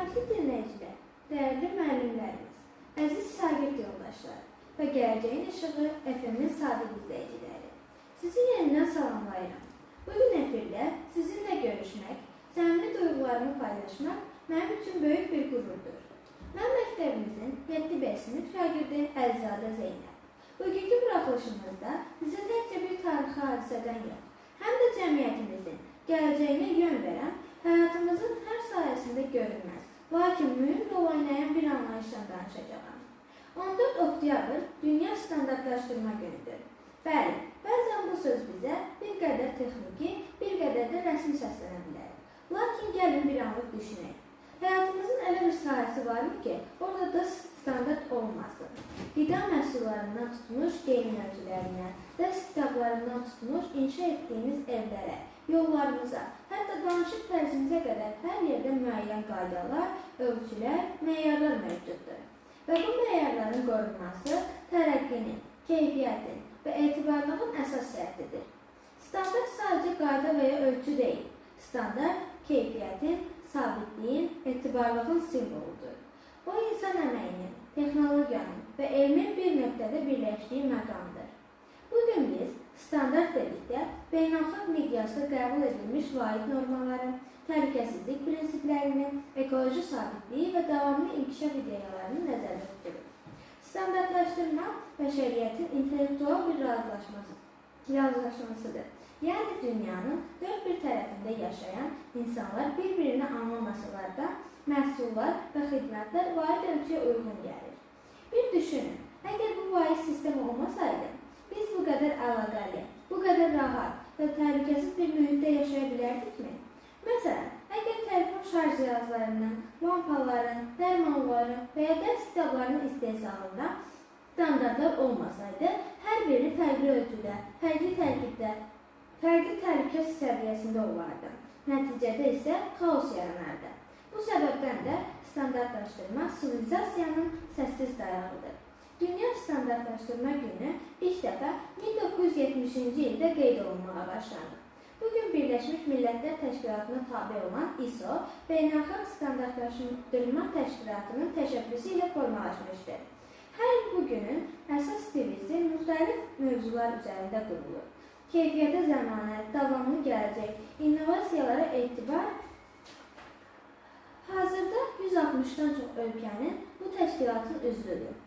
Hörmətli dinləyicilər, dəyərli müəllimlərimiz, əziz şagird yoldaşlar və gələcəyin işığı FM-in sadiq izləyiciləri. Sizi yenidən salamlayıram. Bugün efirdə sizinlə görüşmək, səmimi duyğularımı paylaşmaq mənim üçün böyük bir qürurdur. Mən məktəbimizin 7B sinif şagirdi Əlizadə Zeynəb. Bugünkü buraxılışımızda sizə təkcə bir tarixi hadisədən yox, həm də cəmiyyətimizin gələcəyinə yön verən, həyatımızın hər sayəsində görünməz, lakin mühüm rol oynayan bir anlayışdan danışacağam. 14 oktyabr Dünya Standartlaşdırma Günüdür. Bəli, bəzən bu söz bizə bir qədər texniki, bir qədər də rəsmi səslənə bilər. Lakin gəlin bir anlıq düşünək. Həyatımızın elə bir sahəsi varmı ki, orada da standart olmasın. Qida məhsullarından tutmuş geyim mövzulərinə, dərs kitablarından tutmuş inşa etdiyimiz evlərə, yollarımıza, hətta danışıq tərzimizə qədər hər yerdə müəyyən qaydalar, ölçülər, meyarlar mövcuddur. Və bu meyarların qorunması tərəqqinin, keyfiyyətin və etibarlığın əsas şərtidir. Standart sadəcə qayda və ya ölçü deyil. Standart keyfiyyətin, sabitliyin, etibarlığın simvoludur. O, insan əməyinin, texnologiyanın və elmin bir nöqtədə birləşdiyi məqamdır. Bugün biz standart dedikdə beynəlxalq miqyasda qəbul edilmiş vahid normaları, təhlükəsizlik prinsiplərini, ekoloji sabitliyi və davamlı inkişaf ideyalarını nəzərdə tuturuq. Standartlaşdırma bəşəriyyətin intellektual bir razılaşmasıdır. Yəni, dünyanın dörd bir tərəfində yaşayan insanlar bir-birini anlamasalar da məhsullar və xidmətlər vahid ölçüyə uyğun gəlir. Bir düşünün, əgər bu vahid sistem olmasaydı, biz bu qədər əlaqəli, bu qədər rahat və təhlükəsiz bir mühitdə yaşaya bilərdikmi? Məsələn, əgər telefon şarj cihazlarının, lampaların, dərmanların və ya dərs kitablarının istehsalında standartlar olmasaydı, hər biri fərqli ölçüdə, fərqli tərkibdə, fərqli təhlükəsiz səviyyəsində olardı. Nəticədə isə xaos yaranardı. Bu səbəbdən də standartlaşdırma sivilizasiyanın səssiz dayağıdır. Dünya Standartlaşdırma Günü ilk dəfə 1970-ci ildə qeyd olunmağa başlandı. Bugün Birləşmiş Millətlər Təşkilatına tabe olan ISO, Beynəlxalq Standartlaşdırma Təşkilatının təşəbbüsü ilə formalaşmışdır. Hər il bu günün əsas divisi müxtəlif mövzular üzərində qurulur. Keyfiyyətə zəmanət, davamlı gələcək, innovasiyalara etibar. Hazırda 160-dan çox ölkənin bu təşkilatın üzvüdür.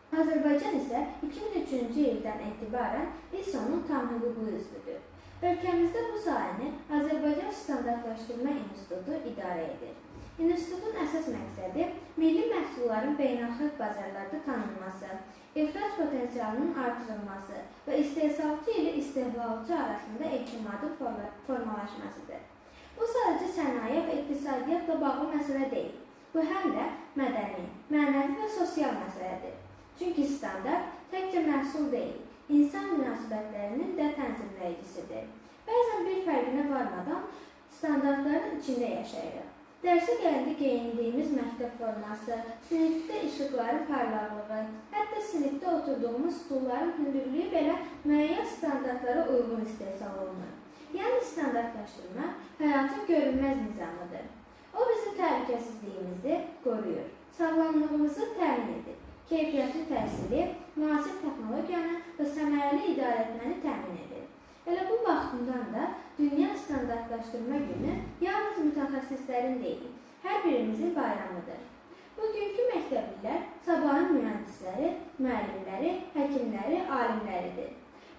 Azərbaycan isə 2003-cü ildən etibarən ISO-nun tam hüquqlu üzvüdür. Ölkəmizdə bu sahəni Azərbaycan Standartlaşdırma İnstitutu idarə edir. İnstitutun əsas məqsədi milli məhsulların beynəlxalq bazarlarda tanınması, ixrac potensialının artırılması və istehsalçı ilə istehlakçı arasında etimadın formalaşmasıdır. Bu sadəcə sənaye və iqtisadiyyatla bağlı məsələ deyil. Bu həm də mədəni, mənəvi və sosial məsələdir. Çünki standart təkcə məhsul deyil, insan münasibətlərinin də tənzimləyicisidir. Bəzən bir fərqinə varmadan standartların içində yaşayırıq. Dərsə gələndə geyindiyimiz məktəb forması, sinifdə işıqların parlaqlığı, hətta sinifdə oturduğumuz stulların hündürlüyü belə müəyyən standartlara uyğun istehsal olunur. Yəni, standartlaşdırma həyatın görünməz nizamıdır. O, bizim təhlükəsizliyimizi qoruyur, sağlamlığımızı təmin edir, keyfiyyətli təhsili, müasir texnologiyanı və səmərəli idarəetməni təmin edir. Elə bu baxımdan da Dünya Standartlaşdırma Günü yalnız mütəxəssislərin deyil, hər birimizin bayramıdır. Bugünkü məktəblilər sabahın mühəndisləri, müəllimləri, həkimləri, alimləridir.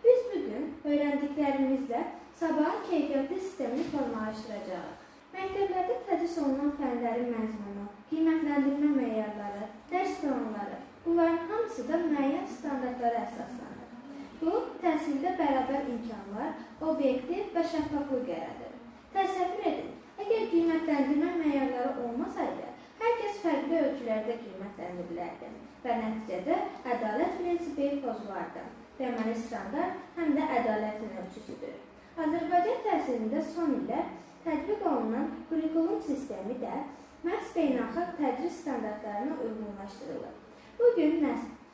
Biz bugün öyrəndiklərimizlə sabahın keyfiyyətli sistemini formalaşdıracağıq. Məktəblərdə tədris olunan fənlərin məzmunu, qiymətləndirmə meyarları, dərs planları, bunların hamısı da müəyyən standartlara əsaslanır. Bu, təhsildə bərabər imkanlar, obyektiv və şəffaflıq yaradır. Təsəvvür edin, əgər qiymətləndirmə meyarları olmasaydı, hər kəs fərqli ölçülərdə qiymətləndirilərdi və nəticədə ədalət prinsipi pozulardı. Deməli, standart həm də ədalətin ölçüsüdür. Azərbaycan təhsilində son illər tətbiq olunan kurikulum sistemi də məhz beynəlxalq tədris standartlarına uyğunlaşdırılır. Bugün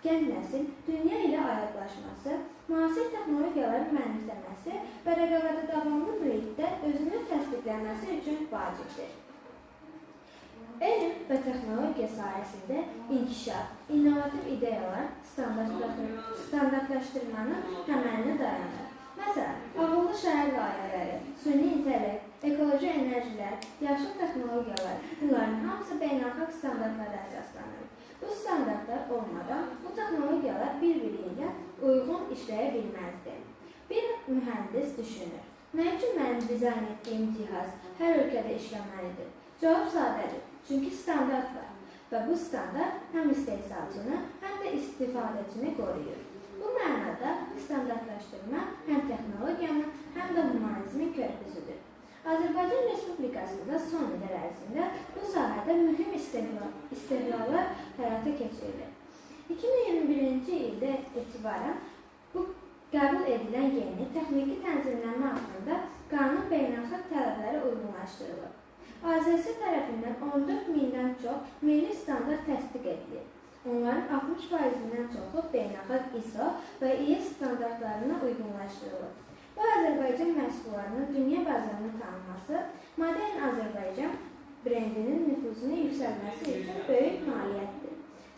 gənc nəsil dünya ilə ayaqlaşması, müasir texnologiyaların mənimsəməsi və rəqabətə davamlı mühitdə özünü təsdiqləməsi üçün vacibdir. Elm və texnologiya sahəsində inkişaf, innovativ ideyalar standartlaşdırmanın təməlinə dayanır. Məsələn, ağıllı şəhər layihələri, süni intellekt, ekoloji enerjilər, yaşıl texnologiyalar, bunların hamısı beynəlxalq standartlara əsaslanır. Bu standartlar olmadan bu texnologiyalar bir-biri ilə uyğun işləyə bilməzdi. Bir mühəndis düşünür. Nə üçün mənim dizayn etdiyim cihaz hər ölkədə işləməlidir? Cavab sadədir. Çünki standart var və bu standart həm istehsalçını, həm də istifadəçini qoruyur. Bu mənada standartlaşdırma həm texnologiyanın, həm də humanizmin körpüsüdür. Azərbaycan Respublikasında son illər ərzində bu sahədə mühüm istiqlallar həyata keçirilir. 2021-ci ildə etibarən bu qəbul edilən yeni texniki tənzimlənmə haqqında qanun beynəlxalq tələbləri uyğunlaşdırılır. AZS tərəfindən 14 mindən çox milli standart təsdiq edilir. Onların 60%-dən çoxu beynəlxalq ISO və IS standartlarına uyğunlaşdırılır. Bu, Azərbaycan məhsullarının dünya bazarına tanınması, Modern Azərbaycan brendinin nüfuzunun yüksəlməsi üçün böyük nailiyyətdir.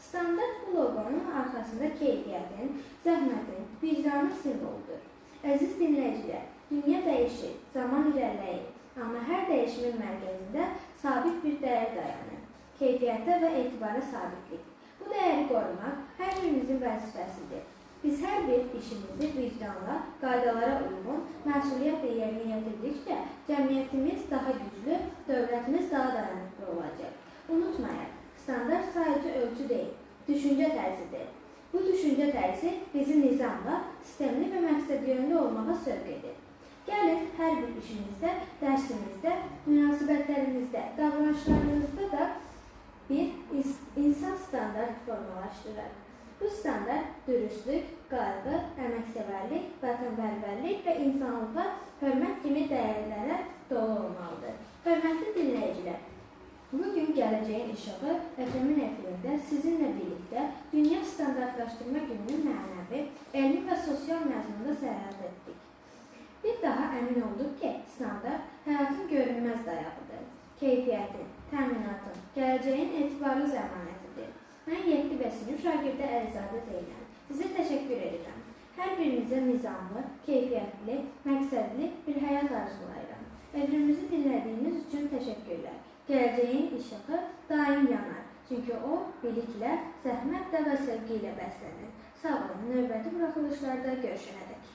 Standart bu loqonun arxasında keyfiyyətin, zəhmətin, vicdanın simvoludur. Əziz dinləyicilər, dünya dəyişir, zaman irəliləyir, amma hər dəyişimin mərkəzində sabit bir dəyər dayanır. Keyfiyyətə və etibara sabitlik. Bu dəyəri qorumaq hər birimizin vəzifəsidir. Biz hər bir işimizi vicdanla, qaydalara uyğun, məsuliyyətlə yerinə yetirdikcə cəmiyyətimiz daha güclü, dövlətimiz daha dayanıqlı olacaq. Unutmayaq, standart sadəcə ölçü deyil, düşüncə tərzidir. Bu düşüncə tərzi bizi nizamla, sistemli və məqsədyönlü olmağa sövq edir. Gəlin, hər bir işimizdə, dərsimizdə, münasibətlərimizdə, davranışlarımızda da bir insan standart formalaşdırır. Bu standart dürüstlük, qayğı, əməksevərlik, vətənpərvərlik və insanlığa hörmət kimi dəyərlərə dolu olmalıdır. Hörmətli dinləyicilər, bugün Gələcəyin İşığı FM-in efirində sizinlə birlikdə Dünya Standartlaşdırma Gününün mənəvi, elmi və sosial məzmununda səyahət etdik. Bir daha əmin olduq ki, standart həyatın görünməz dayağıdır. Keyfiyyətin, təminatın, gələcəyin etibarlı zəmanətidir. Mən 7 sinif şagirdi Əlizadə Zeynəb. Sizə təşəkkür edirəm. Hər birinizə nizamlı, keyfiyyətli, məqsədli bir həyat arzulayıram. Evrimizi dinlədiyiniz üçün təşəkkürlər. Gələcəyin işığı daim yanar. Çünki o, biliklə, zəhmətlə və sevgi ilə bəslənir. Sağ olun, növbəti buraxılışlarda görüşənədək.